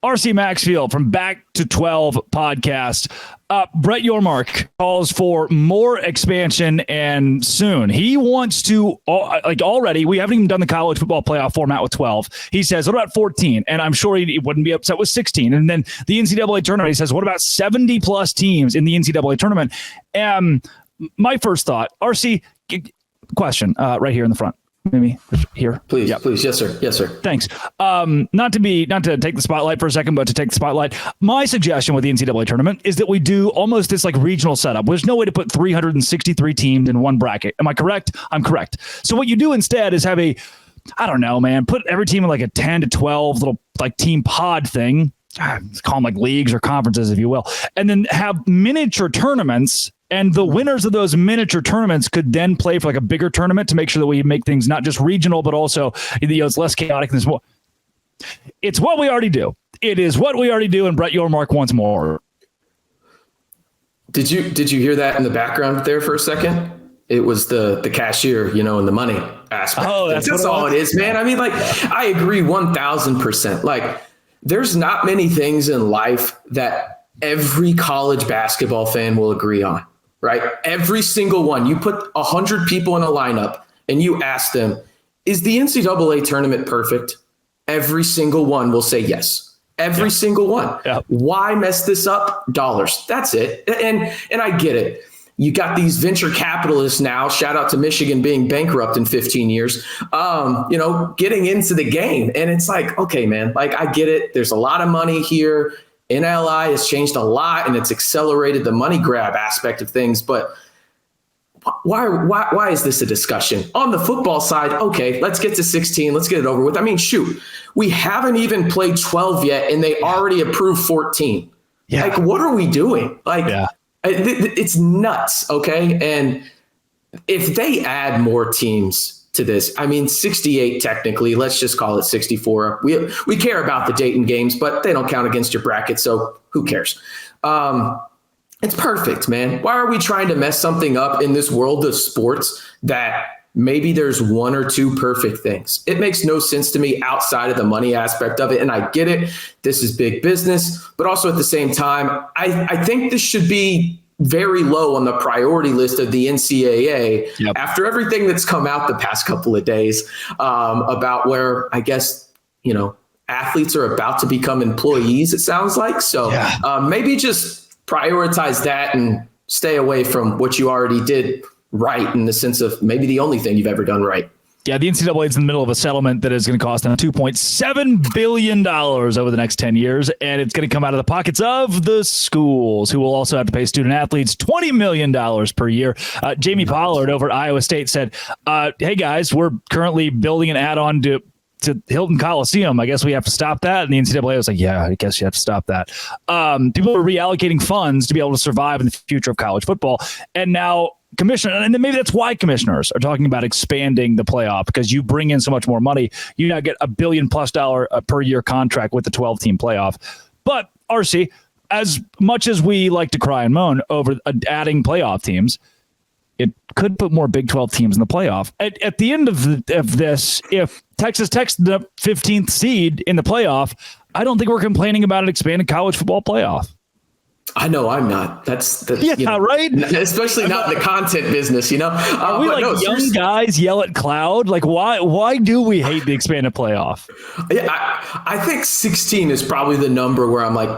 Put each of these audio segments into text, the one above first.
RC Maxfield from Back to 12 podcast. Brett Yormark calls for more expansion and soon. He wants to, already, we haven't even done the college football playoff format with 12. He says, what about 14? And I'm sure he wouldn't be upset with 16. And then the NCAA tournament, he says, what about 70 plus teams in the NCAA tournament? My first thought, RC, question right here in the front. Maybe here. Please. Yes, sir. Thanks. Not to take the spotlight for a second, but to take the spotlight. My suggestion with the NCAA tournament is that we do almost this like regional setup. There's no way to put 363 teams in one bracket. Am I correct? I'm correct. So what you do instead is have put every team in like a 10 to 12 little like team pod thing. Call them like leagues or conferences, if you will. And then have miniature tournaments. And the winners of those miniature tournaments could then play for like a bigger tournament to make sure that we make things not just regional, but also it's less chaotic. And it's what we already do. It is what we already do. And Brett Yormark wants more. Did you hear that in the background there for a second? It was the cashier, and the money aspect. Oh, that's all it is, man. I mean, like, I agree 1000%. Like, there's not many things in life that every college basketball fan will agree on. Right? Every single one. You put 100 people in a lineup and you ask them, is the NCAA tournament perfect? Every single one will say yes. Every single one. Yeah. Why mess this up? Dollars. That's it. And I get it. You got these venture capitalists now, shout out to Michigan being bankrupt in 15 years, getting into the game. And it's like, okay, man, like I get it. There's a lot of money here. NLI has changed a lot and it's accelerated the money grab aspect of things. But why is this a discussion? On the football side, okay, let's get to 16. Let's get it over with. I mean, shoot, we haven't even played 12 yet and they already approved 14. Yeah. Like, what are we doing? It's nuts, okay? And if they add more teams to this, I mean, 68 technically, let's just call it 64. We care about the Dayton games, but they don't count against your bracket, so who cares? It's perfect, man. Why are we trying to mess something up in this world of sports that maybe there's one or two perfect things? It makes no sense to me outside of the money aspect of it, and I get it. This is big business, but also at the same time, I think this should be very low on the priority list of the NCAA after everything that's come out the past couple of days about where I guess, athletes are about to become employees, it sounds like. So maybe just prioritize that and stay away from what you already did right in the sense of maybe the only thing you've ever done right. Yeah, the NCAA is in the middle of a settlement that is going to cost them $2.7 billion over the next 10 years, and it's going to come out of the pockets of the schools, who will also have to pay student athletes $20 million per year. Jamie Pollard over at Iowa State said, hey, guys, we're currently building an add-on to Hilton Coliseum. I guess we have to stop that. And the NCAA was like, yeah, I guess you have to stop that. People are reallocating funds to be able to survive in the future of college football. And now commissioner, and then maybe that's why commissioners are talking about expanding the playoff, because you bring in so much more money. You now get $1 billion+ per year contract with the 12-team playoff. But RC, as much as we like to cry and moan over adding playoff teams, it could put more Big 12 teams in the playoff. At the end of this, if Texas Tech's the 15th seed in the playoff, I don't think we're complaining about an expanded college football playoff. I know I'm not. That's right. Especially not in the content business, Are we young guys yell at cloud? Like, why do we hate the expanded playoff? Yeah, I think 16 is probably the number where I'm like,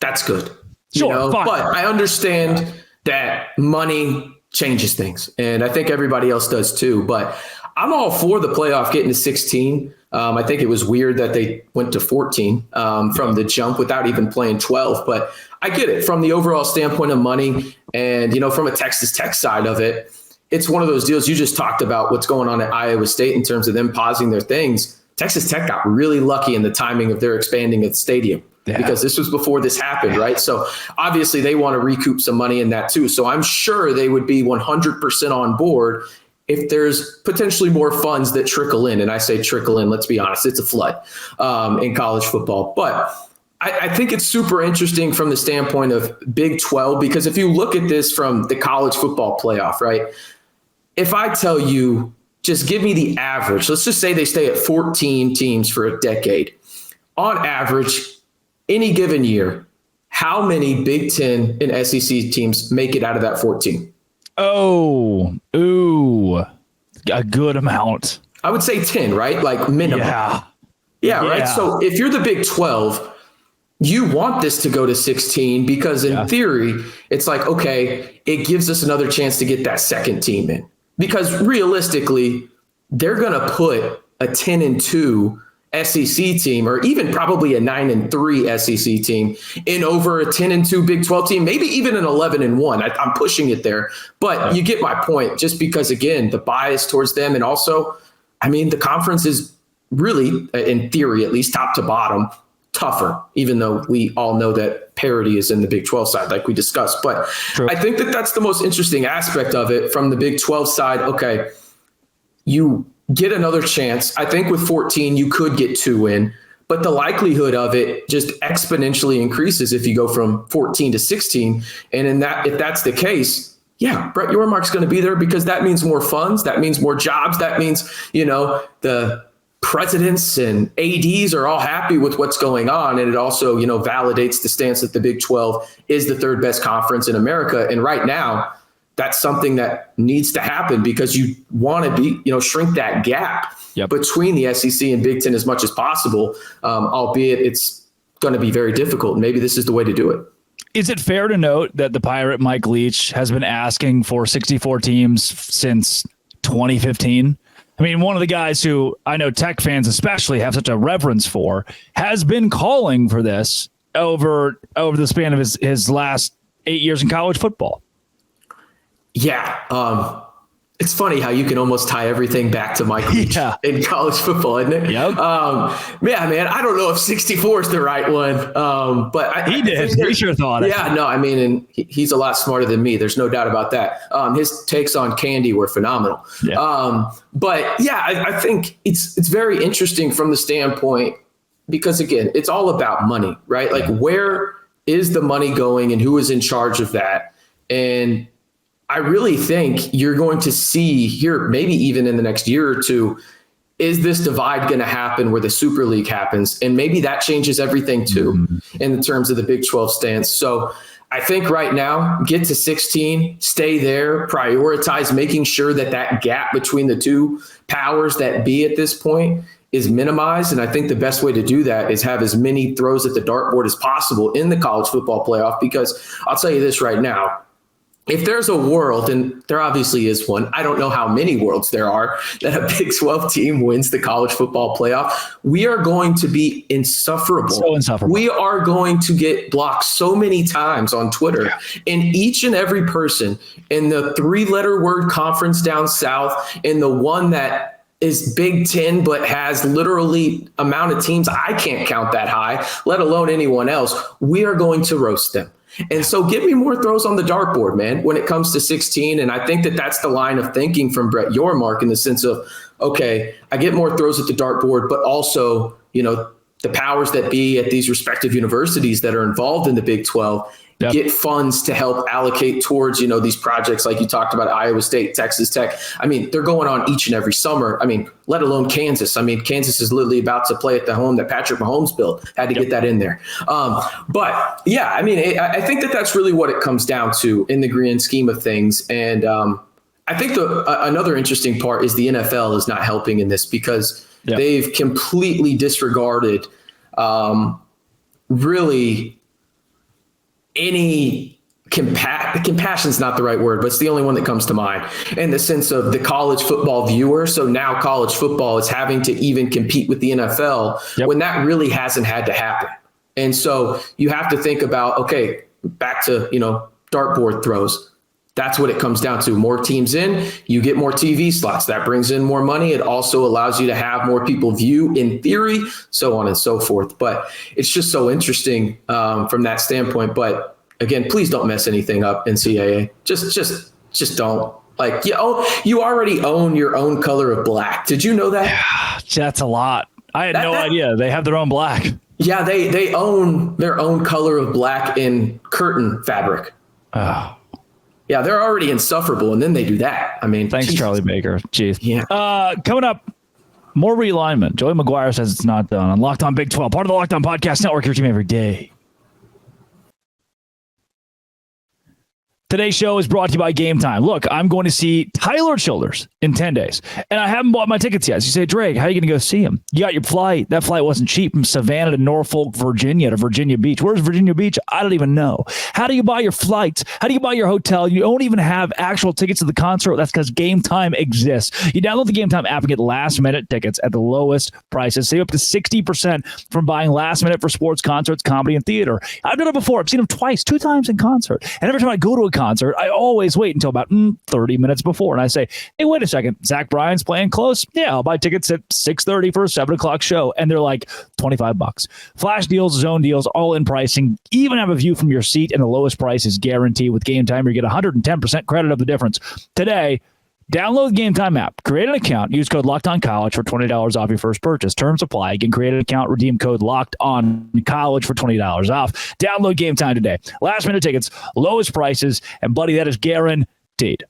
that's good. Sure, fine. But I understand that money changes things, and I think everybody else does too. But I'm all for the playoff getting to 16. I think it was weird that they went to 14 from the jump without even playing 12. But I get it from the overall standpoint of money. And, from a Texas Tech side of it, it's one of those deals. You just talked about what's going on at Iowa State in terms of them pausing their things. Texas Tech got really lucky in the timing of their expanding at the stadium. Because this was before this happened, right? So obviously they want to recoup some money in that too. So I'm sure they would be 100% on board if there's potentially more funds that trickle in. And I say trickle in, let's be honest, it's a flood in college football. But I think it's super interesting from the standpoint of Big 12, because if you look at this from the college football playoff, right? If I tell you, just give me the average, let's just say they stay at 14 teams for a decade. On average, any given year, how many Big Ten and SEC teams make it out of that 14? A good amount. I would say 10, right? Like minimum. Yeah, right? So if you're the Big 12, you want this to go to 16 because in theory, it's like, okay, it gives us another chance to get that second team in. Because realistically, they're going to put a 10-2 SEC team, or even probably a 9-3 SEC team, in over a 10-2 Big 12 team, maybe even an 11-1. I'm pushing it there, but you get my point. Just because, again, the bias towards them, and also, I mean, the conference is really, in theory, at least top to bottom, tougher. Even though we all know that parity is in the Big 12 side, like we discussed. But I think that that's the most interesting aspect of it from the Big 12 side. Okay, you get another chance. I think with 14, you could get 2 in, but the likelihood of it just exponentially increases if you go from 14 to 16. And if that's the case, yeah, Brett Yormark's going to be there because that means more funds. That means more jobs. That means, the presidents and ADs are all happy with what's going on. And it also, validates the stance that the Big 12 is the third best conference in America. And right now, that's something that needs to happen because you want to be, shrink that gap between the SEC and Big Ten as much as possible, albeit it's going to be very difficult. Maybe this is the way to do it. Is it fair to note that the Pirate Mike Leach has been asking for 64 teams since 2015? I mean, one of the guys who I know Tech fans especially have such a reverence for has been calling for this over the span of his last 8 years in college football. Yeah. It's funny how you can almost tie everything back to Mike Leach in college football, isn't it? Yep. Man, I don't know if 64 is the right one. But he sure thought it. Yeah, no, I mean, and he's a lot smarter than me. There's no doubt about that. His takes on candy were phenomenal. Yeah. But yeah, I think it's very interesting from the standpoint because, again, it's all about money, right? Like, where is the money going and who is in charge of that? And I really think you're going to see here, maybe even in the next year or two, is this divide going to happen where the Super League happens? And maybe that changes everything too, in terms of the Big 12 stance. So I think right now, get to 16, stay there, prioritize making sure that gap between the two powers that be at this point is minimized. And I think the best way to do that is have as many throws at the dartboard as possible in the college football playoff, because I'll tell you this right now, if there's a world, and there obviously is one, I don't know how many worlds there are, that a Big 12 team wins the college football playoff, we are going to be insufferable. So insufferable. We are going to get blocked so many times on Twitter. Yeah. And each and every person in the 3-letter word conference down south, in the one that is Big Ten, but has literally amount of teams I can't count that high, let alone anyone else, we are going to roast them. And so give me more throws on the dartboard, man, when it comes to 16. And I think that that's the line of thinking from Brett Yormark in the sense of, okay, I get more throws at the dartboard, but also, the powers that be at these respective universities that are involved in the Big 12 get funds to help allocate towards, these projects like you talked about, Iowa State, Texas Tech. I mean, they're going on each and every summer. I mean, let alone Kansas. I mean, Kansas is literally about to play at the home that Patrick Mahomes built. Had to get that in there. But yeah, I mean, I think that that's really what it comes down to in the grand scheme of things. And I think another interesting part is the NFL is not helping in this because they've completely disregarded really any compassion is not the right word, but it's the only one that comes to mind in the sense of the college football viewer. So now college football is having to even compete with the NFL when that really hasn't had to happen. And so you have to think about, okay, back to, dartboard throws. That's what it comes down to. More teams in, you get more TV slots. That brings in more money. It also allows you to have more people view in theory, so on and so forth. But it's just so interesting from that standpoint. But again, please don't mess anything up, NCAA. Just don't. Like, you already own your own color of black. Did you know that? Yeah, that's a lot. I had no idea. They have their own black. Yeah, they own their own color of black in curtain fabric. Oh. Yeah, they're already insufferable, and then they do that. I mean, thanks, Jesus. Charlie Baker. Jeez. Yeah. Coming up, More realignment. Joey McGuire says it's not done. On Locked On Big 12, part of the Locked On Podcast Network, your team every day. Today's show is brought to you by Game Time. Look, I'm going to see Tyler Childers in 10 days, and I haven't bought my tickets yet. So you say, Drake, how are you going to go see him? You got your flight. That flight wasn't cheap from Savannah to Norfolk, Virginia to Virginia Beach. Where's Virginia Beach? I don't even know. How do you buy your flights? How do you buy your hotel? You don't even have actual tickets to the concert. That's because Game Time exists. You download the Game Time app and get last-minute tickets at the lowest prices. Save up to 60% from buying last minute for sports, concerts, comedy, and theater. I've done it before. I've seen them twice, 2 times in concert. And every time I go to a concert, I always wait until about 30 minutes before. And I say, hey, wait a second. Zach Bryan's playing close? Yeah, I'll buy tickets at 6:30 for a 7 o'clock show. And they're like $25. Flash deals, zone deals, all in pricing. Even have a view from your seat, and the lowest price is guaranteed. With Game Time, you get 110% credit of the difference. Today, download the Game Time app, create an account, use code LOCKEDONCollege for $20 off your first purchase. Terms apply. Again, create an account, redeem code LOCKEDONCollege for $20 off. Download Game Time today. Last minute tickets, lowest prices, and buddy, that is guaranteed.